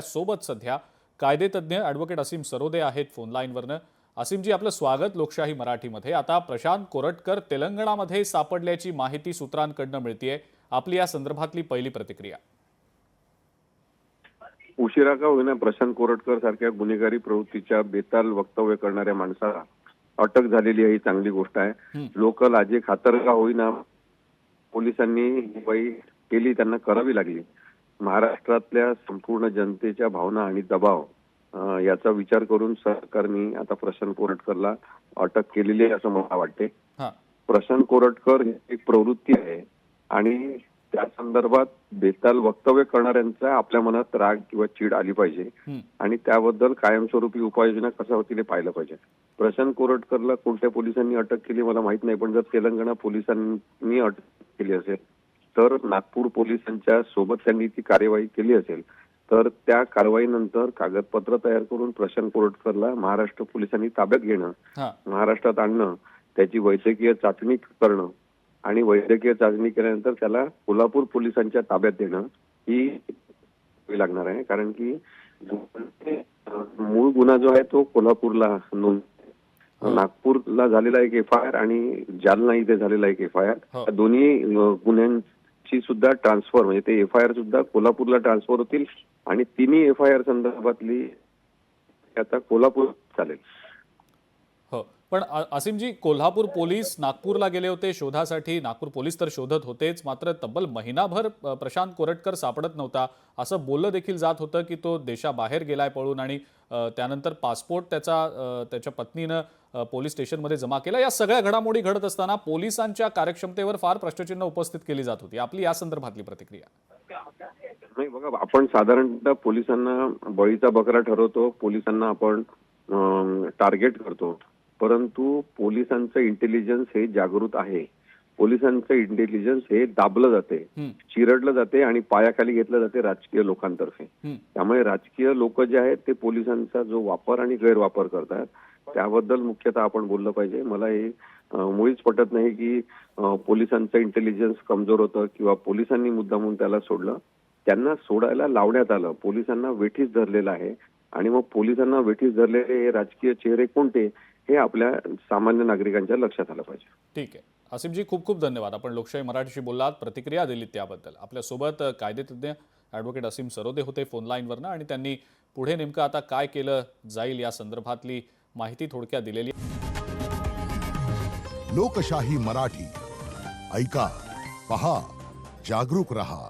सोबत सध्या कायदेतज्ञ ॲडव्होकेट असीम सरोदे आहेत फोन लाईनवरनं। असीमजी, आपलं स्वागत लोकशाही मराठीमध्ये। आता प्रशांत कोरटकर तेलंगणामध्ये सापडल्याची माहिती सूत्रांकडून मिळतेय, आपली या संदर्भातली पहिली प्रतिक्रिया। उशिरा का होईना प्रशांत कोरटकर सारख्या गुन्हेगारी प्रवृत्तीच्या बेताल वक्तव्य करणाऱ्या माणसाला अटक झालेली ही चांगली गोष्ट आहे। लोक लाजे खातर का होईना पोलिसांनी ही केली, त्यांना करावी लागली। महाराष्ट्रातल्या संपूर्ण जनतेच्या भावना आणि दबाव याचा विचार करून सरकारने आता प्रशांत कोरटकरला अटक केलेली आहे असं मला वाटते। प्रशांत कोरटकर ही एक प्रवृत्ती आहे आणि त्या संदर्भात बेताल वक्तव्य करणाऱ्यांचा आपल्या मनात राग किंवा चीड आली पाहिजे आणि त्याबद्दल कायमस्वरूपी उपाययोजना कशा होतील हे पाहिलं पाहिजे। प्रशांत कोरटकरला कोणत्या पोलिसांनी अटक केली मला माहित नाही, पण जर तेलंगणा पोलिसांनी अटक केली असेल तर नागपूर पोलिसांच्या सोबत त्यांनी ती कार्यवाही केली असेल तर त्या कारवाईनंतर कागदपत्र तयार करून प्रशांत कोरटकरला महाराष्ट्र पोलिसांनी ताब्यात घेणं, महाराष्ट्रात आणणं, त्याची वैद्यकीय चाचणी करणं आणि वैद्यकीय चाचणी केल्यानंतर त्याला कोल्हापूर पोलिसांच्या ताब्यात देणं ही लागणार आहे। कारण की मूळ गुन्हा जो आहे तो कोल्हापूरला नोंद, नागपूरला झालेला एक FIR आणि जालना इथे झालेला एक FIR, दोन्ही गुन्ह्यांची सुद्धा ट्रान्सफर म्हणजे ते FIR सुद्धा कोल्हापूरला ट्रान्सफर होतील आणि तिन्ही FIR संदर्भातली आता कोल्हापूर चालेल। हो, पण असीमजी, कोल्हापूर पोलीस नागपूरला गेले होते शोधासाठी। नागपूर पोलीस तर शोधत होतेच, मात्र तब्बल महिनाभर प्रशांत कोरटकर सापडत नव्हता असं बोललं देखील जात होतं की तो देशाबाहेर गेलाय पळून आणि त्यानंतर पासपोर्ट त्याच्या पत्नीनं पोलीस स्टेशनमध्ये जमा केला। या सगळ्या घडामोडी घडत असताना पोलिसांच्या कार्यक्षमतेवर फार प्रश्नचिन्ह उपस्थित केली जात होती, आपली या संदर्भातली प्रतिक्रिया? नाही बघा, आपण साधारणतः पोलिसांना बळीचा बकरा ठरवतो, पोलिसांना आपण टार्गेट करतो, परंतु पोलिसांचं इंटेलिजन्स हे जागृत आहे। पोलिसांचं इंटेलिजन्स हे दाबलं जाते, चिरडलं जाते आणि पायाखाली घेतलं जाते राजकीय लोकांतर्फे। त्यामुळे राजकीय लोक जे आहेत ते पोलिसांचा जो वापर आणि गैरवापर करतात त्याबद्दल मुख्यतः आपण बोललं पाहिजे। मला हे मुळीच पटत नाही की पोलिसांचं इंटेलिजन्स कमजोर होतं किंवा पोलिसांनी मुद्दामून त्याला सोडलं। त्यांना सोडायला लावण्यात आलं, पोलिसांना वेठीस धरलेलं आहे आणि मग पोलिसांना वेठीस धरलेले हे राजकीय चेहरे कोणते हे आपल्या सामान्य नागरिकांच्या लक्षात आलं पाहिजे। ठीक आहे असीमजी, खूप खूप धन्यवाद। आपण लोकशाही मराठीशी बोललात, प्रतिक्रिया दिलीत त्याबद्दल। आपल्यासोबत कायदेतज्ञ ॲडव्होकेट असीम सरोदे होते फोन लाईनवरनं आणि त्यांनी पुढे नेमकं आता काय केलं जाईल या संदर्भातली माहिती थोडक्यात दिलेली। लोकशाही मराठी ऐका, पहा, जागरूक रहा।